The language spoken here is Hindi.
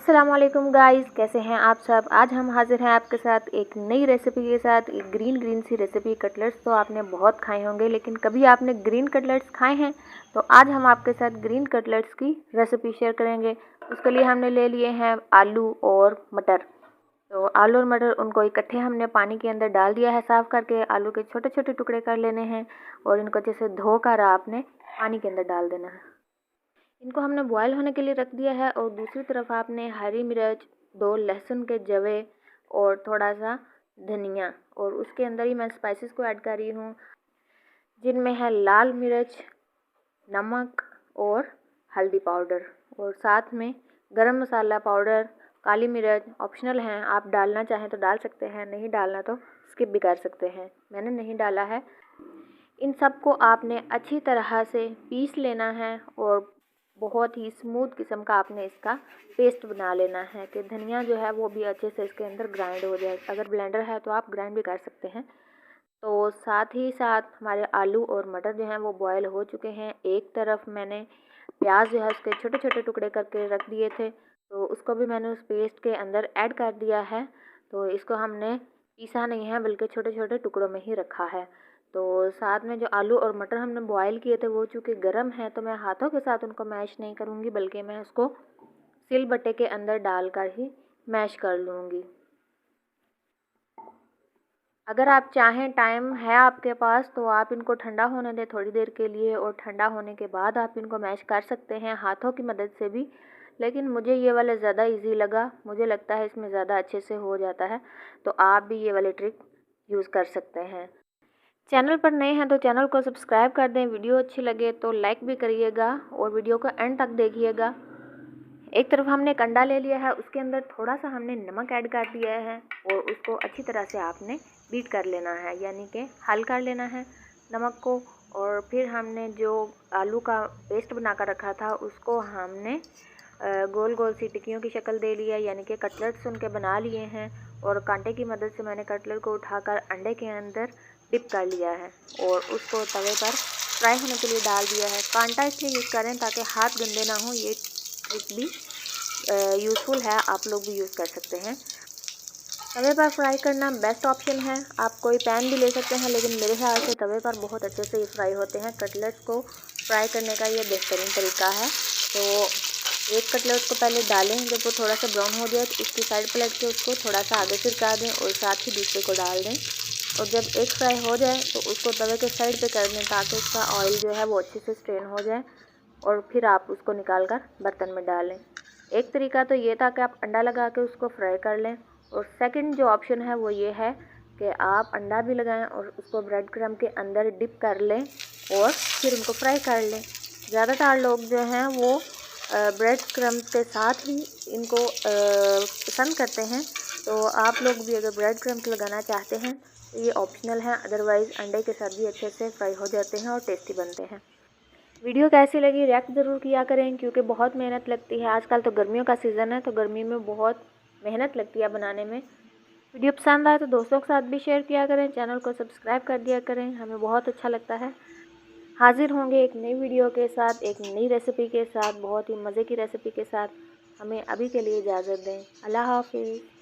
अस्सलाम वालेकुम गाइस, कैसे हैं आप सब। आज हम हाजिर हैं आपके साथ एक नई रेसिपी के साथ। एक ग्रीन सी रेसिपी। कटलेट्स तो आपने बहुत खाए होंगे, लेकिन कभी आपने ग्रीन कटलेट्स खाए हैं? तो आज हम आपके साथ ग्रीन कटलेट्स की रेसिपी शेयर करेंगे। उसके लिए हमने ले लिए हैं आलू और मटर। तो आलू और मटर उनको इकट्ठे हमने पानी के अंदर डाल दिया है साफ़ करके। आलू के छोटे छोटे टुकड़े कर लेने हैं और इनको जैसे धोकर आपने पानी के अंदर डाल देना है। इनको हमने बॉयल होने के लिए रख दिया है। और दूसरी तरफ आपने हरी मिर्च, 2 लहसुन के जवे और थोड़ा सा धनिया, और उसके अंदर ही मैं स्पाइसेस को ऐड कर रही हूँ, जिनमें है लाल मिर्च, नमक और हल्दी पाउडर, और साथ में गरम मसाला पाउडर, काली मिर्च ऑप्शनल हैं। आप डालना चाहें तो डाल सकते हैं, नहीं डालना तो स्किप भी कर सकते हैं। मैंने नहीं डाला है। इन सब को आपने अच्छी तरह से पीस लेना है और बहुत ही स्मूथ किस्म का आपने इसका पेस्ट बना लेना है कि धनिया जो है वो भी अच्छे से इसके अंदर ग्राइंड हो जाए। अगर ब्लेंडर है तो आप ग्राइंड भी कर सकते हैं। तो साथ ही साथ हमारे आलू और मटर जो हैं वो बॉयल हो चुके हैं। एक तरफ मैंने प्याज जो है उसके छोटे छोटे टुकड़े करके रख दिए थे, तो उसको भी मैंने उस पेस्ट के अंदर ऐड कर दिया है। तो इसको हमने पीसा नहीं है, बल्कि छोटे छोटे टुकड़ों में ही रखा है। तो साथ में जो आलू और मटर हमने बॉयल किए थे वो चूँकि गर्म है, तो मैं हाथों के साथ उनको मैश नहीं करूँगी, बल्कि मैं उसको सिलबट्टे के अंदर डालकर ही मैश कर लूँगी। अगर आप चाहें, टाइम है आपके पास, तो आप इनको ठंडा होने दें थोड़ी देर के लिए, और ठंडा होने के बाद आप इनको मैश कर सकते हैं हाथों की मदद से भी। लेकिन मुझे ये वाला ज़्यादा इजी लगा, मुझे लगता है इसमें ज़्यादा अच्छे से हो जाता है। तो आप भी ये वाली ट्रिक यूज़ कर सकते हैं। चैनल पर नए हैं तो चैनल को सब्सक्राइब कर दें। वीडियो अच्छी लगे तो लाइक भी करिएगा और वीडियो को एंड तक देखिएगा। एक तरफ हमने एक अंडा ले लिया है, उसके अंदर थोड़ा सा हमने नमक ऐड कर दिया है और उसको अच्छी तरह से आपने बीट कर लेना है, यानी कि हल कर लेना है नमक को। और फिर हमने जो आलू का पेस्ट बना कर रखा था उसको हमने गोल गोल सी टिक्कियों की शक्ल दे लिया, यानी कि कटलेट्स उनके बना लिए हैं। और कांटे की मदद से मैंने कटलेट को उठाकर अंडे के अंदर डिप कर लिया है और उसको तवे पर फ्राई होने के लिए डाल दिया है। कांटा इसलिए यूज़ करें ताकि हाथ गंदे ना हो। ये ट्रिक भी यूज़फुल है, आप लोग भी यूज़ कर सकते हैं। तवे पर फ्राई करना बेस्ट ऑप्शन है। आप कोई पैन भी ले सकते हैं, लेकिन मेरे ख्याल से तवे पर बहुत अच्छे से फ्राई होते हैं। कटलेट्स को फ्राई करने का ये बेहतरीन तरीका है। तो एक कटलेट को पहले डालें, जब वो थोड़ा सा ब्राउन हो जाए तो इसकी साइड पलट के उसको थोड़ा सा आगे सिरका दें और साथ ही दूसरे को डाल दें। और जब एक फ्राई हो जाए तो उसको तवे के साइड पे कर दें, ताकि उसका ऑयल जो है वो अच्छे से स्ट्रेन हो जाए, और फिर आप उसको निकाल कर बर्तन में डालें। एक तरीका तो ये था कि आप अंडा लगा के उसको फ्राई कर लें, और सेकंड जो ऑप्शन है वो ये है कि आप अंडा भी लगाएं और उसको ब्रेड क्रम्ब के अंदर डिप कर लें और फिर उनको फ्राई कर लें। ज़्यादातर लोग जो हैं वो ब्रेड क्रम्ब के साथ ही इनको पसंद करते हैं। तो आप लोग भी अगर ब्रेड क्रम्ब लगाना चाहते हैं तो ये ऑप्शनल है, अदरवाइज़ अंडे के साथ भी अच्छे से फ्राई हो जाते हैं और टेस्टी बनते हैं। वीडियो कैसी लगी रिएक्ट ज़रूर किया करें, क्योंकि बहुत मेहनत लगती है। आजकल तो गर्मियों का सीज़न है, तो गर्मी में बहुत मेहनत लगती है बनाने में। वीडियो पसंद आए तो दोस्तों के साथ भी शेयर किया करें, चैनल को सब्सक्राइब कर दिया करें, हमें बहुत अच्छा लगता है। हाजिर होंगे एक नई वीडियो के साथ, एक नई रेसिपी के साथ, बहुत ही मज़े की रेसिपी के साथ। हमें अभी के लिए इजाज़त दें। अल्लाह हाफ़िज़।